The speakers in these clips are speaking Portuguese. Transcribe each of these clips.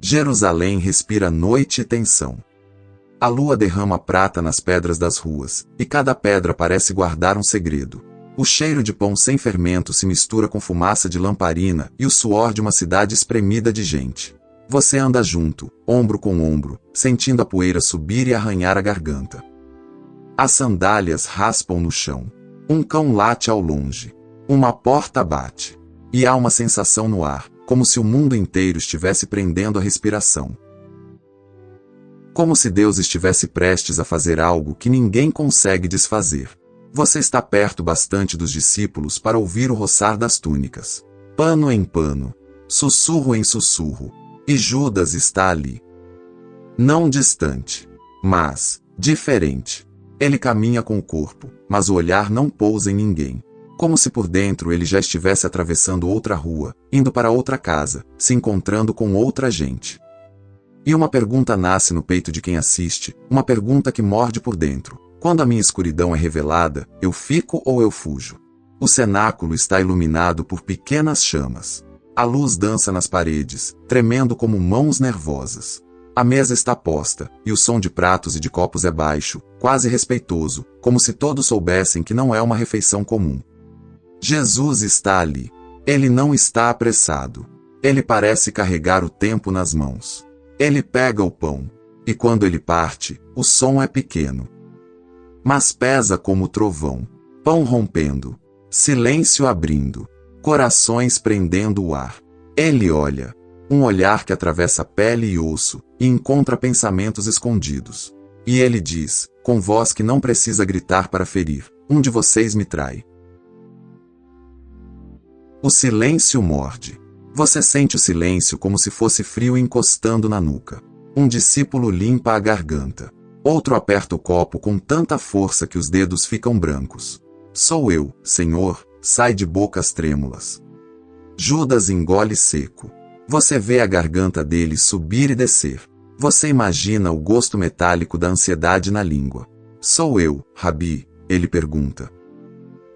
Jerusalém respira noite e tensão. A lua derrama prata nas pedras das ruas, e cada pedra parece guardar um segredo. O cheiro de pão sem fermento se mistura com fumaça de lamparina e o suor de uma cidade espremida de gente. Você anda junto, ombro com ombro, sentindo a poeira subir e arranhar a garganta. As sandálias raspam no chão. Um cão late ao longe. Uma porta bate. E há uma sensação no ar, como se o mundo inteiro estivesse prendendo a respiração. Como se Deus estivesse prestes a fazer algo que ninguém consegue desfazer. Você está perto bastante dos discípulos para ouvir o roçar das túnicas. Pano em pano. Sussurro em sussurro. E Judas está ali. Não distante, mas diferente. Ele caminha com o corpo, mas o olhar não pousa em ninguém. Como se por dentro ele já estivesse atravessando outra rua, indo para outra casa, se encontrando com outra gente. E uma pergunta nasce no peito de quem assiste, uma pergunta que morde por dentro. Quando a minha escuridão é revelada, eu fico ou eu fujo? O cenáculo está iluminado por pequenas chamas. A luz dança nas paredes, tremendo como mãos nervosas. A mesa está posta, e o som de pratos e de copos é baixo, quase respeitoso, como se todos soubessem que não é uma refeição comum. Jesus está ali. Ele não está apressado. Ele parece carregar o tempo nas mãos. Ele pega o pão, e quando ele parte, o som é pequeno. Mas pesa como trovão. Pão rompendo. Silêncio abrindo. Corações prendendo o ar. Ele olha. Um olhar que atravessa pele e osso, e encontra pensamentos escondidos. E ele diz, com voz que não precisa gritar para ferir, um de vocês me trai. O silêncio morde. Você sente o silêncio como se fosse frio encostando na nuca. Um discípulo limpa a garganta. Outro aperta o copo com tanta força que os dedos ficam brancos. Sou eu, Senhor, sai de bocas trêmulas. Judas engole seco. Você vê a garganta dele subir e descer. Você imagina o gosto metálico da ansiedade na língua. Sou eu, Rabi? Ele pergunta.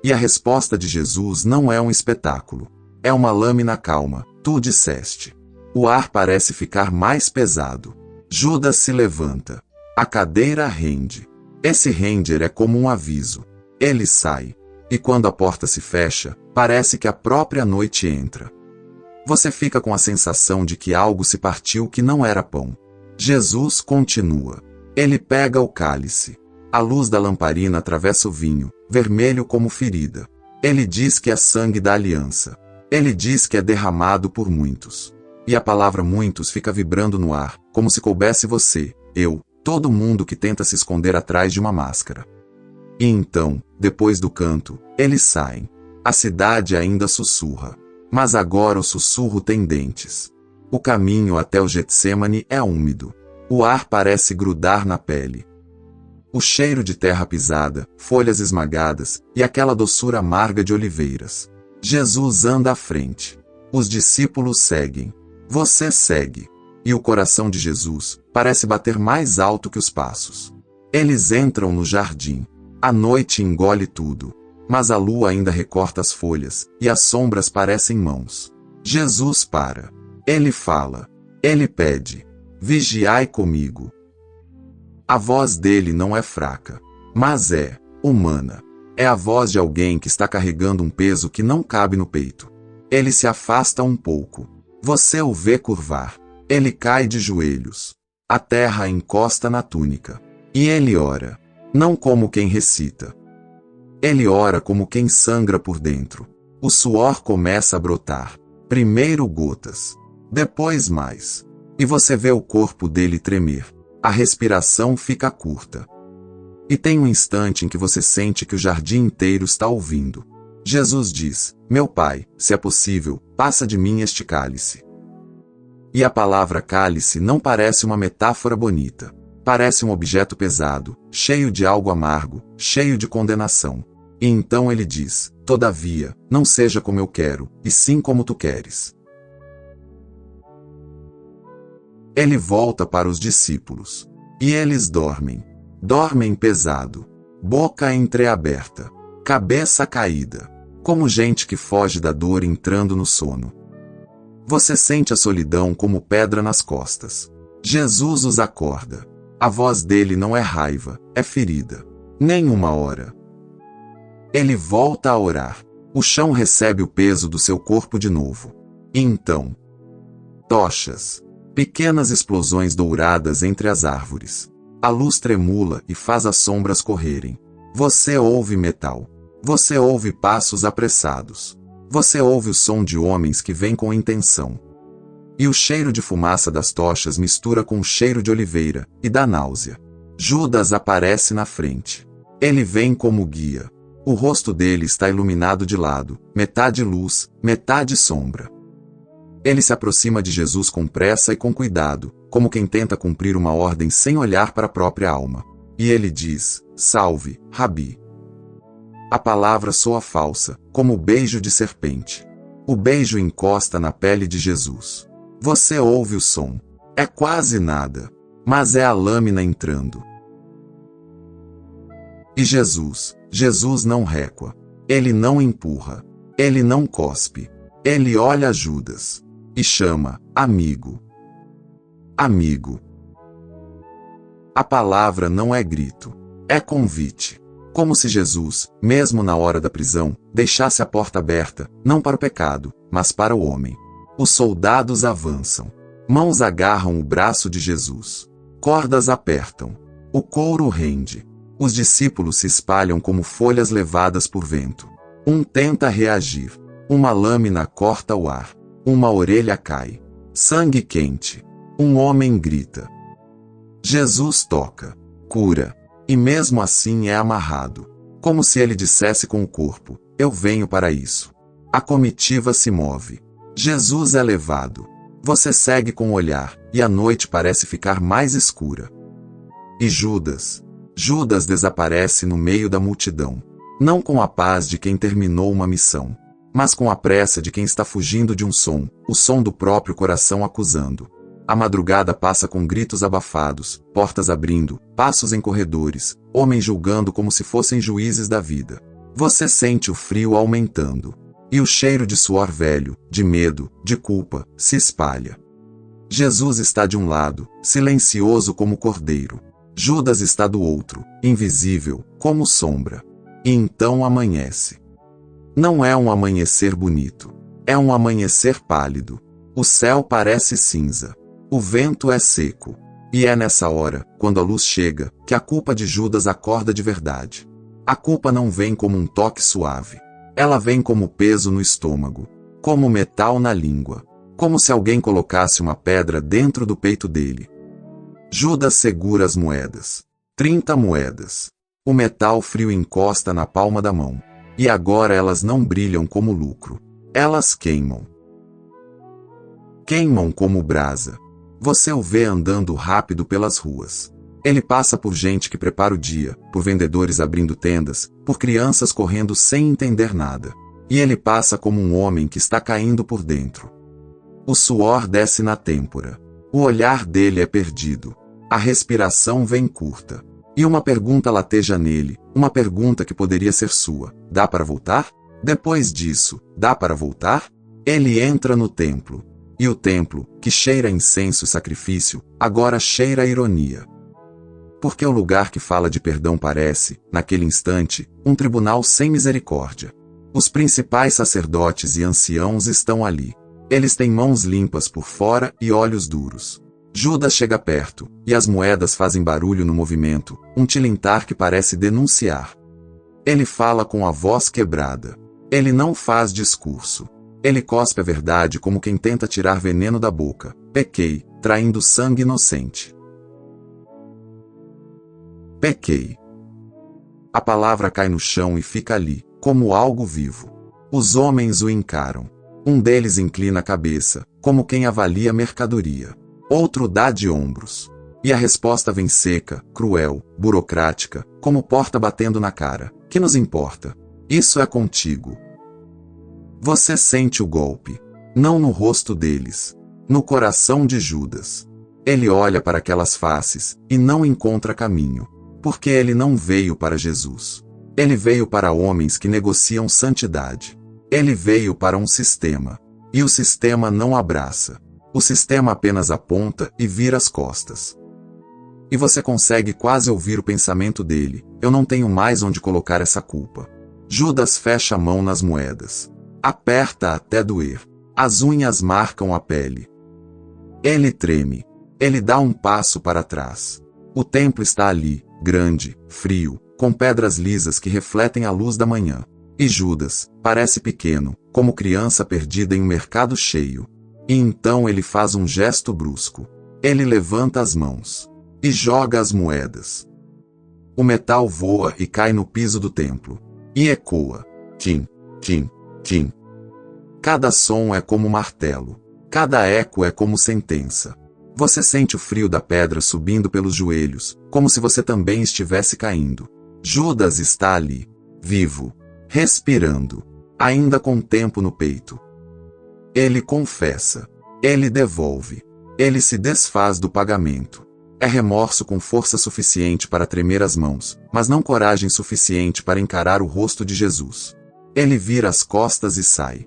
E a resposta de Jesus não é um espetáculo. É uma lâmina calma. Tu disseste. O ar parece ficar mais pesado. Judas se levanta. A cadeira rende. Esse render é como um aviso. Ele sai. E quando a porta se fecha, parece que a própria noite entra. Você fica com a sensação de que algo se partiu que não era pão. Jesus continua. Ele pega o cálice. A luz da lamparina atravessa o vinho, vermelho como ferida. Ele diz que é sangue da aliança. Ele diz que é derramado por muitos. E a palavra muitos fica vibrando no ar, como se coubesse você, eu, todo mundo que tenta se esconder atrás de uma máscara. E então, depois do canto, eles saem. A cidade ainda sussurra. Mas agora o sussurro tem dentes. O caminho até o Getsêmani é úmido. O ar parece grudar na pele. O cheiro de terra pisada, folhas esmagadas, e aquela doçura amarga de oliveiras. Jesus anda à frente. Os discípulos seguem. Você segue. E o coração de Jesus parece bater mais alto que os passos. Eles entram no jardim. A noite engole tudo. Mas a lua ainda recorta as folhas, e as sombras parecem mãos. Jesus para. Ele fala. Ele pede. Vigiai comigo. A voz dele não é fraca, mas é humana. É a voz de alguém que está carregando um peso que não cabe no peito. Ele se afasta um pouco. Você o vê curvar. Ele cai de joelhos. A terra encosta na túnica. E ele ora. Não como quem recita. Ele ora como quem sangra por dentro. O suor começa a brotar. Primeiro gotas. Depois mais. E você vê o corpo dele tremer. A respiração fica curta. E tem um instante em que você sente que o jardim inteiro está ouvindo. Jesus diz, meu Pai, se é possível, passa de mim este cálice. E a palavra cálice não parece uma metáfora bonita. Parece um objeto pesado, cheio de algo amargo, cheio de condenação. E então ele diz, todavia, não seja como eu quero, e sim como tu queres. Ele volta para os discípulos. E eles dormem. Dormem pesado. Boca entreaberta. Cabeça caída. Como gente que foge da dor entrando no sono. Você sente a solidão como pedra nas costas. Jesus os acorda. A voz dele não é raiva, é ferida. Nem uma hora. Ele volta a orar. O chão recebe o peso do seu corpo de novo. E então, tochas. Pequenas explosões douradas entre as árvores. A luz tremula e faz as sombras correrem. Você ouve metal. Você ouve passos apressados. Você ouve o som de homens que vêm com intenção. E o cheiro de fumaça das tochas mistura com o cheiro de oliveira, e dá náusea. Judas aparece na frente. Ele vem como guia. O rosto dele está iluminado de lado, metade luz, metade sombra. Ele se aproxima de Jesus com pressa e com cuidado, como quem tenta cumprir uma ordem sem olhar para a própria alma. E ele diz: "Salve, Rabi." A palavra soa falsa, como o beijo de serpente. O beijo encosta na pele de Jesus. Você ouve o som. É quase nada, mas é a lâmina entrando. E Jesus não recua. Ele não empurra. Ele não cospe. Ele olha Judas e chama: amigo. Amigo. A palavra não é grito, é convite. Como se Jesus, mesmo na hora da prisão, deixasse a porta aberta, não para o pecado, mas para o homem. Os soldados avançam. Mãos agarram o braço de Jesus. Cordas apertam. O couro rende. Os discípulos se espalham como folhas levadas por vento. Um tenta reagir. Uma lâmina corta o ar. Uma orelha cai. Sangue quente. Um homem grita. Jesus toca. Cura. E mesmo assim é amarrado. Como se ele dissesse com o corpo: eu venho para isso. A comitiva se move. Jesus é levado. Você segue com o olhar, e a noite parece ficar mais escura. E Judas desaparece no meio da multidão. Não com a paz de quem terminou uma missão, mas com a pressa de quem está fugindo de um som, o som do próprio coração acusando. A madrugada passa com gritos abafados, portas abrindo, passos em corredores, homens julgando como se fossem juízes da vida. Você sente o frio aumentando. E o cheiro de suor velho, de medo, de culpa, se espalha. Jesus está de um lado, silencioso como cordeiro. Judas está do outro, invisível, como sombra. E então amanhece. Não é um amanhecer bonito. É um amanhecer pálido. O céu parece cinza. O vento é seco. E é nessa hora, quando a luz chega, que a culpa de Judas acorda de verdade. A culpa não vem como um toque suave. Ela vem como peso no estômago, como metal na língua, como se alguém colocasse uma pedra dentro do peito dele. Judas segura as moedas. 30 moedas. O metal frio encosta na palma da mão. E agora elas não brilham como lucro. Elas queimam. Queimam como brasa. Você o vê andando rápido pelas ruas. Ele passa por gente que prepara o dia, por vendedores abrindo tendas, por crianças correndo sem entender nada. E ele passa como um homem que está caindo por dentro. O suor desce na têmpora. O olhar dele é perdido. A respiração vem curta. E uma pergunta lateja nele, uma pergunta que poderia ser sua: dá para voltar? Depois disso, dá para voltar? Ele entra no templo. E o templo, que cheira a incenso e sacrifício, agora cheira a ironia. Porque o lugar que fala de perdão parece, naquele instante, um tribunal sem misericórdia. Os principais sacerdotes e anciãos estão ali. Eles têm mãos limpas por fora e olhos duros. Judas chega perto, e as moedas fazem barulho no movimento, um tilintar que parece denunciar. Ele fala com a voz quebrada. Ele não faz discurso. Ele cospe a verdade como quem tenta tirar veneno da boca. Pequei, traindo sangue inocente. Pequei. A palavra cai no chão e fica ali, como algo vivo. Os homens o encaram. Um deles inclina a cabeça, como quem avalia mercadoria. Outro dá de ombros. E a resposta vem seca, cruel, burocrática, como porta batendo na cara. Que nos importa? Isso é contigo. Você sente o golpe. Não no rosto deles. No coração de Judas. Ele olha para aquelas faces, e não encontra caminho. Porque ele não veio para Jesus. Ele veio para homens que negociam santidade. Ele veio para um sistema. E o sistema não abraça. O sistema apenas aponta e vira as costas. E você consegue quase ouvir o pensamento dele: eu não tenho mais onde colocar essa culpa. Judas fecha a mão nas moedas. Aperta até doer. As unhas marcam a pele. Ele treme. Ele dá um passo para trás. O templo está ali, grande, frio, com pedras lisas que refletem a luz da manhã. E Judas parece pequeno, como criança perdida em um mercado cheio. E então ele faz um gesto brusco. Ele levanta as mãos e joga as moedas. O metal voa e cai no piso do templo. E ecoa. Tim, tim, tim. Cada som é como martelo. Cada eco é como sentença. Você sente o frio da pedra subindo pelos joelhos, como se você também estivesse caindo. Judas está ali, vivo, respirando, ainda com tempo no peito. Ele confessa. Ele devolve. Ele se desfaz do pagamento. É remorso com força suficiente para tremer as mãos, mas não coragem suficiente para encarar o rosto de Jesus. Ele vira as costas e sai.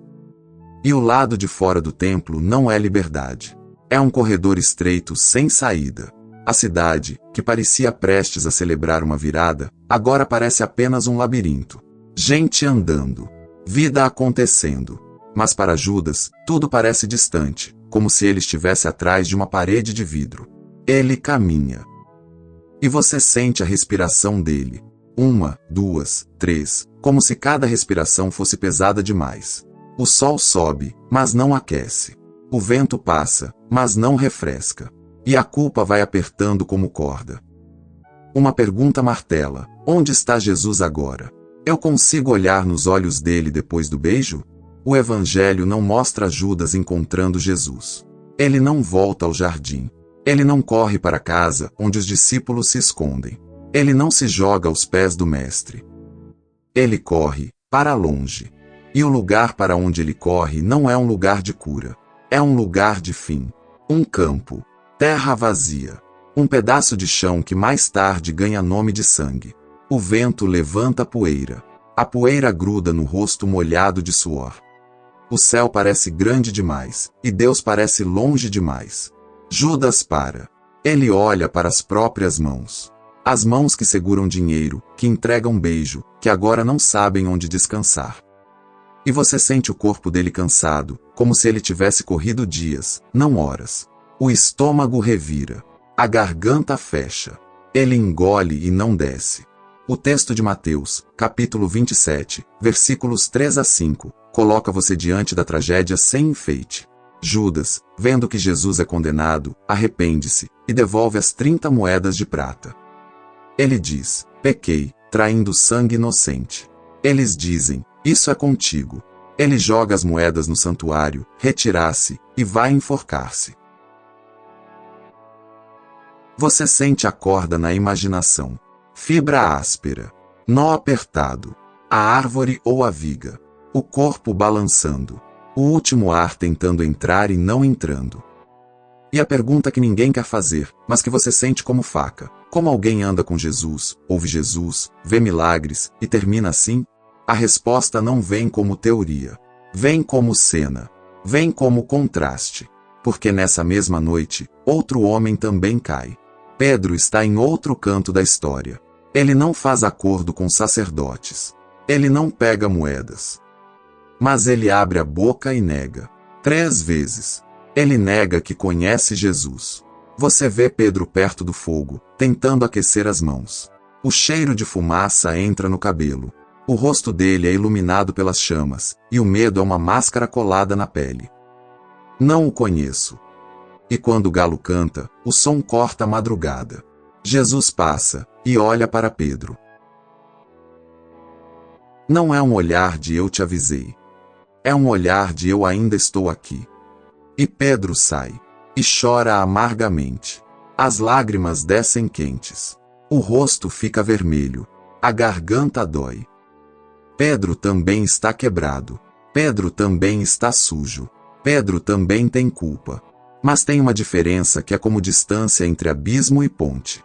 E o lado de fora do templo não é liberdade. É um corredor estreito sem saída. A cidade, que parecia prestes a celebrar uma virada, agora parece apenas um labirinto. Gente andando. Vida acontecendo. Mas para Judas, tudo parece distante, como se ele estivesse atrás de uma parede de vidro. Ele caminha. E você sente a respiração dele. 1, 2, 3, como se cada respiração fosse pesada demais. O sol sobe, mas não aquece. O vento passa, mas não refresca. E a culpa vai apertando como corda. Uma pergunta martela: onde está Jesus agora? Eu consigo olhar nos olhos dele depois do beijo? O Evangelho não mostra Judas encontrando Jesus. Ele não volta ao jardim. Ele não corre para casa, onde os discípulos se escondem. Ele não se joga aos pés do Mestre. Ele corre para longe. E o lugar para onde ele corre não é um lugar de cura. É um lugar de fim. Um campo. Terra vazia. Um pedaço de chão que mais tarde ganha nome de sangue. O vento levanta a poeira. A poeira gruda no rosto molhado de suor. O céu parece grande demais, e Deus parece longe demais. Judas para. Ele olha para as próprias mãos. As mãos que seguram dinheiro, que entregam beijo, que agora não sabem onde descansar. E você sente o corpo dele cansado, como se ele tivesse corrido dias, não horas. O estômago revira. A garganta fecha. Ele engole e não desce. O texto de Mateus, capítulo 27, versículos 3 a 5, coloca você diante da tragédia sem enfeite. Judas, vendo que Jesus é condenado, arrepende-se e devolve as 30 moedas de prata. Ele diz: pequei, traindo sangue inocente. Eles dizem: isso é contigo. Ele joga as moedas no santuário, retira-se e vai enforcar-se. Você sente a corda na imaginação. Fibra áspera. Nó apertado. A árvore ou a viga. O corpo balançando. O último ar tentando entrar e não entrando. E a pergunta que ninguém quer fazer, mas que você sente como faca. Como alguém anda com Jesus, ouve Jesus, vê milagres, e termina assim? A resposta não vem como teoria. Vem como cena. Vem como contraste. Porque nessa mesma noite, outro homem também cai. Pedro está em outro canto da história. Ele não faz acordo com sacerdotes. Ele não pega moedas. Mas ele abre a boca e nega. 3 vezes. Ele nega que conhece Jesus. Você vê Pedro perto do fogo, tentando aquecer as mãos. O cheiro de fumaça entra no cabelo. O rosto dele é iluminado pelas chamas, e o medo é uma máscara colada na pele. Não o conheço. E quando o galo canta, o som corta a madrugada. Jesus passa, e olha para Pedro. Não é um olhar de eu te avisei. É um olhar de eu ainda estou aqui. E Pedro sai. E chora amargamente. As lágrimas descem quentes. O rosto fica vermelho. A garganta dói. Pedro também está quebrado. Pedro também está sujo. Pedro também tem culpa. Mas tem uma diferença que é como distância entre abismo e ponte.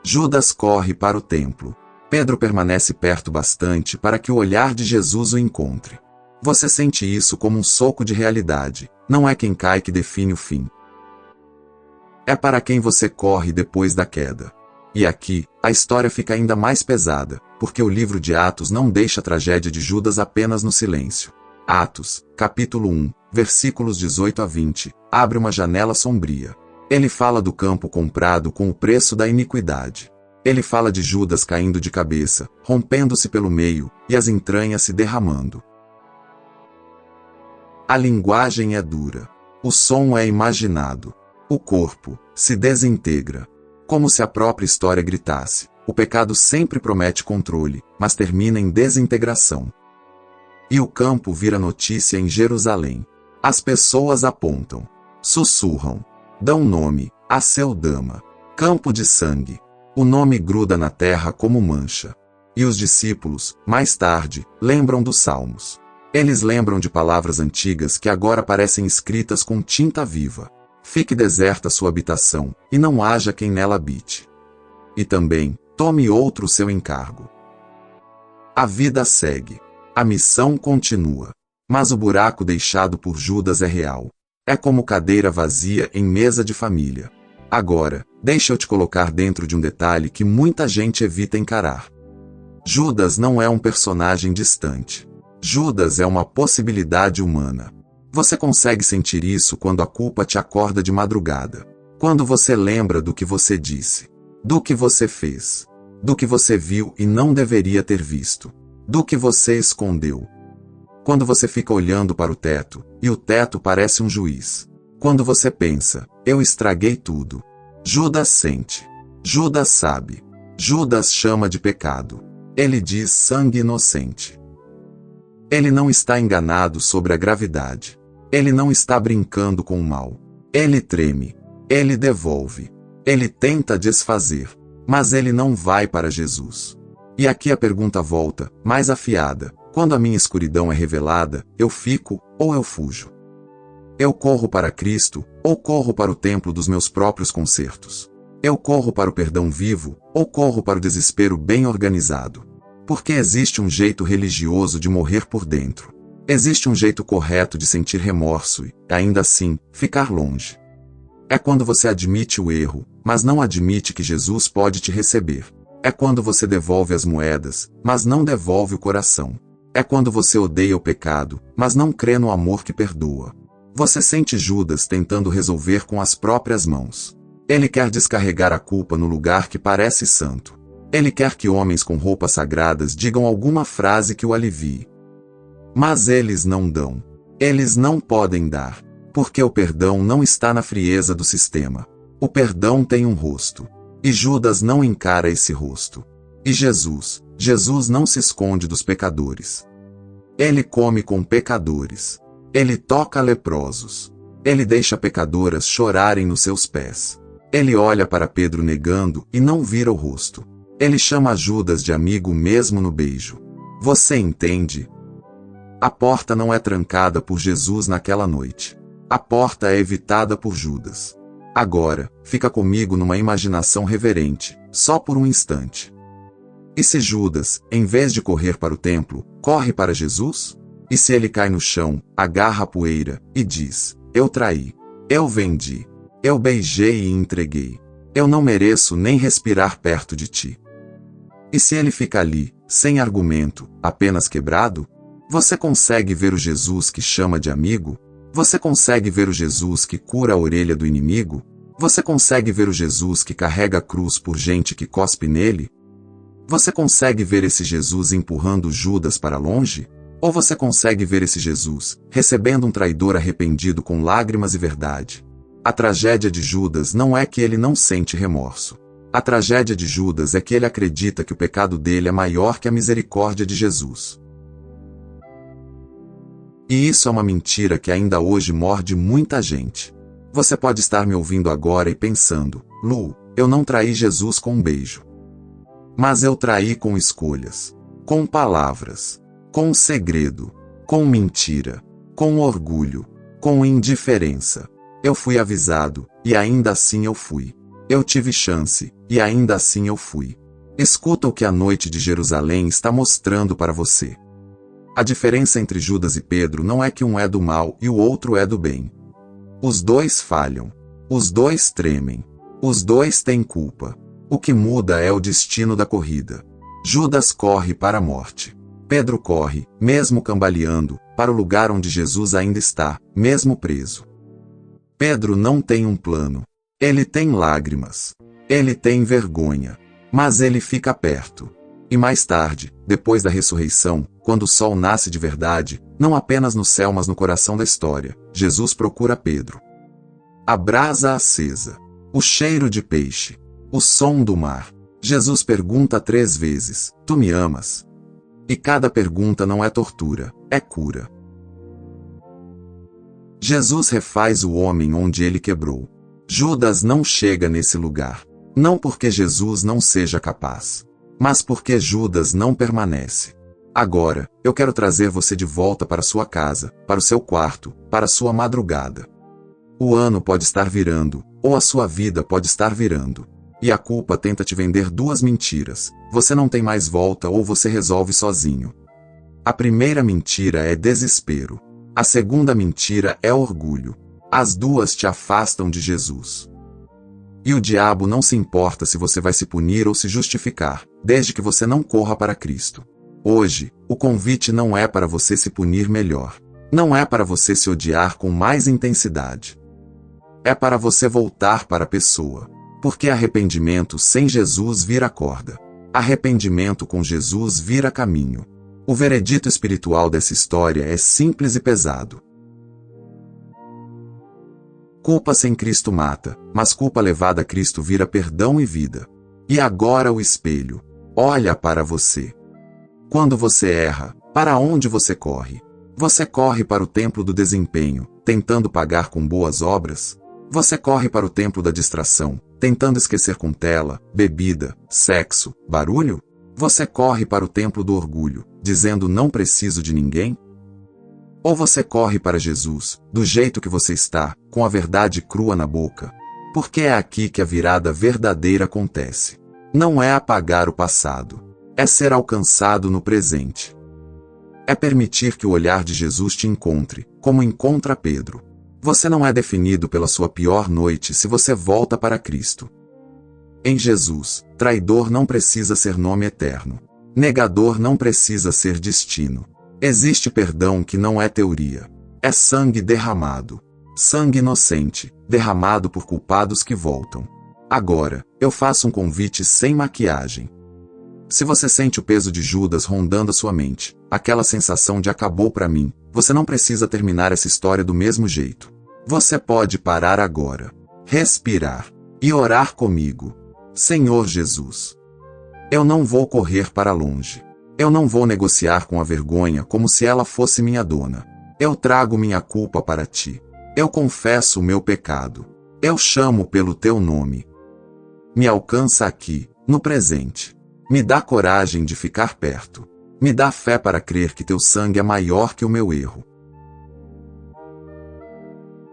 Judas corre para o templo. Pedro permanece perto bastante para que o olhar de Jesus o encontre. Você sente isso como um soco de realidade. Não é quem cai que define o fim. É para quem você corre depois da queda. E aqui, a história fica ainda mais pesada, porque o livro de Atos não deixa a tragédia de Judas apenas no silêncio. Atos, capítulo 1, versículos 18 a 20, abre uma janela sombria. Ele fala do campo comprado com o preço da iniquidade. Ele fala de Judas caindo de cabeça, rompendo-se pelo meio, e as entranhas se derramando. A linguagem é dura. O som é imaginado. O corpo se desintegra. Como se a própria história gritasse. O pecado sempre promete controle, mas termina em desintegração. E o campo vira notícia em Jerusalém. As pessoas apontam, sussurram, dão nome a Aceldama, campo de sangue. O nome gruda na terra como mancha. E os discípulos, mais tarde, lembram dos salmos. Eles lembram de palavras antigas que agora parecem escritas com tinta viva. Fique deserta sua habitação, e não haja quem nela habite. E também, tome outro seu encargo. A vida segue. A missão continua. Mas o buraco deixado por Judas é real. É como cadeira vazia em mesa de família. Agora, deixa eu te colocar dentro de um detalhe que muita gente evita encarar. Judas não é um personagem distante. Judas é uma possibilidade humana. Você consegue sentir isso quando a culpa te acorda de madrugada. Quando você lembra do que você disse, do que você fez, do que você viu e não deveria ter visto, do que você escondeu. Quando você fica olhando para o teto, e o teto parece um juiz. Quando você pensa, eu estraguei tudo. Judas sente. Judas sabe. Judas chama de pecado. Ele diz sangue inocente. Ele não está enganado sobre a gravidade. Ele não está brincando com o mal. Ele treme. Ele devolve. Ele tenta desfazer. Mas ele não vai para Jesus. E aqui a pergunta volta, mais afiada. Quando a minha escuridão é revelada, eu fico ou eu fujo? Eu corro para Cristo ou corro para o templo dos meus próprios concertos? Eu corro para o perdão vivo ou corro para o desespero bem organizado? Porque existe um jeito religioso de morrer por dentro. Existe um jeito correto de sentir remorso e, ainda assim, ficar longe. É quando você admite o erro, mas não admite que Jesus pode te receber. É quando você devolve as moedas, mas não devolve o coração. É quando você odeia o pecado, mas não crê no amor que perdoa. Você sente Judas tentando resolver com as próprias mãos. Ele quer descarregar a culpa no lugar que parece santo. Ele quer que homens com roupas sagradas digam alguma frase que o alivie. Mas eles não dão. Eles não podem dar. Porque o perdão não está na frieza do sistema. O perdão tem um rosto. E Judas não encara esse rosto. E Jesus não se esconde dos pecadores. Ele come com pecadores. Ele toca leprosos. Ele deixa pecadoras chorarem nos seus pés. Ele olha para Pedro negando e não vira o rosto. Ele chama Judas de amigo mesmo no beijo. Você entende? A porta não é trancada por Jesus naquela noite. A porta é evitada por Judas. Agora, fica comigo numa imaginação reverente, só por um instante. E se Judas, em vez de correr para o templo, corre para Jesus? E se ele cai no chão, agarra a poeira, e diz, eu traí, eu vendi, eu beijei e entreguei, eu não mereço nem respirar perto de ti. E se ele fica ali, sem argumento, apenas quebrado? Você consegue ver o Jesus que chama de amigo? Você consegue ver o Jesus que cura a orelha do inimigo? Você consegue ver o Jesus que carrega a cruz por gente que cospe nele? Você consegue ver esse Jesus empurrando Judas para longe? Ou você consegue ver esse Jesus, recebendo um traidor arrependido com lágrimas e verdade? A tragédia de Judas não é que ele não sente remorso. A tragédia de Judas é que ele acredita que o pecado dele é maior que a misericórdia de Jesus. E isso é uma mentira que ainda hoje morde muita gente. Você pode estar me ouvindo agora e pensando, Lu, eu não traí Jesus com um beijo. Mas eu traí com escolhas, com palavras, com segredo, com mentira, com orgulho, com indiferença. Eu fui avisado, e ainda assim eu fui. Eu tive chance, e ainda assim eu fui. Escuta o que a noite de Jerusalém está mostrando para você. A diferença entre Judas e Pedro não é que um é do mal e o outro é do bem. Os dois falham. Os dois tremem. Os dois têm culpa. O que muda é o destino da corrida. Judas corre para a morte. Pedro corre, mesmo cambaleando, para o lugar onde Jesus ainda está, mesmo preso. Pedro não tem um plano. Ele tem lágrimas. Ele tem vergonha. Mas ele fica perto. E mais tarde, depois da ressurreição, quando o sol nasce de verdade, não apenas no céu mas no coração da história, Jesus procura Pedro. A brasa acesa. O cheiro de peixe. O som do mar. Jesus pergunta 3 vezes: Tu me amas? E cada pergunta não é tortura, é cura. Jesus refaz o homem onde ele quebrou. Judas não chega nesse lugar. Não porque Jesus não seja capaz, mas porque Judas não permanece. Agora, eu quero trazer você de volta para sua casa, para o seu quarto, para sua madrugada. O ano pode estar virando, ou a sua vida pode estar virando. E a culpa tenta te vender 2 mentiras. Você não tem mais volta ou você resolve sozinho. A primeira mentira é desespero. A segunda mentira é orgulho. As duas te afastam de Jesus. E o diabo não se importa se você vai se punir ou se justificar, desde que você não corra para Cristo. Hoje, o convite não é para você se punir melhor. Não é para você se odiar com mais intensidade. É para você voltar para a pessoa. Porque arrependimento sem Jesus vira corda. Arrependimento com Jesus vira caminho. O veredito espiritual dessa história é simples e pesado. Culpa sem Cristo mata, mas culpa levada a Cristo vira perdão e vida. E agora o espelho. Olha para você. Quando você erra, para onde você corre? Você corre para o templo do desempenho, tentando pagar com boas obras? Você corre para o templo da distração, tentando esquecer com tela, bebida, sexo, barulho? Você corre para o templo do orgulho, dizendo não preciso de ninguém? Ou você corre para Jesus, do jeito que você está, com a verdade crua na boca? Porque é aqui que a virada verdadeira acontece. Não é apagar o passado. É ser alcançado no presente. É permitir que o olhar de Jesus te encontre, como encontra Pedro. Você não é definido pela sua pior noite se você volta para Cristo. Em Jesus, traidor não precisa ser nome eterno. Negador não precisa ser destino. Existe perdão que não é teoria. É sangue derramado. Sangue inocente, derramado por culpados que voltam. Agora, eu faço um convite sem maquiagem. Se você sente o peso de Judas rondando a sua mente, aquela sensação de acabou para mim, você não precisa terminar essa história do mesmo jeito. Você pode parar agora, respirar e orar comigo. Senhor Jesus, eu não vou correr para longe. Eu não vou negociar com a vergonha como se ela fosse minha dona. Eu trago minha culpa para ti. Eu confesso o meu pecado. Eu chamo pelo teu nome. Me alcança aqui, no presente. Me dá coragem de ficar perto. Me dá fé para crer que teu sangue é maior que o meu erro.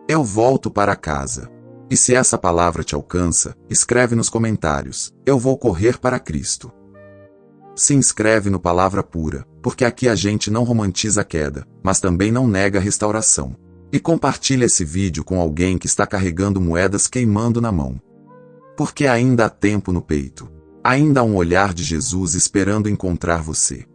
Eu volto para casa. E se essa palavra te alcança, escreve nos comentários: eu vou correr para Cristo. Se inscreve no Palavra Pura, porque aqui a gente não romantiza a queda, mas também não nega a restauração. E compartilha esse vídeo com alguém que está carregando moedas queimando na mão. Porque ainda há tempo no peito. Ainda há um olhar de Jesus esperando encontrar você.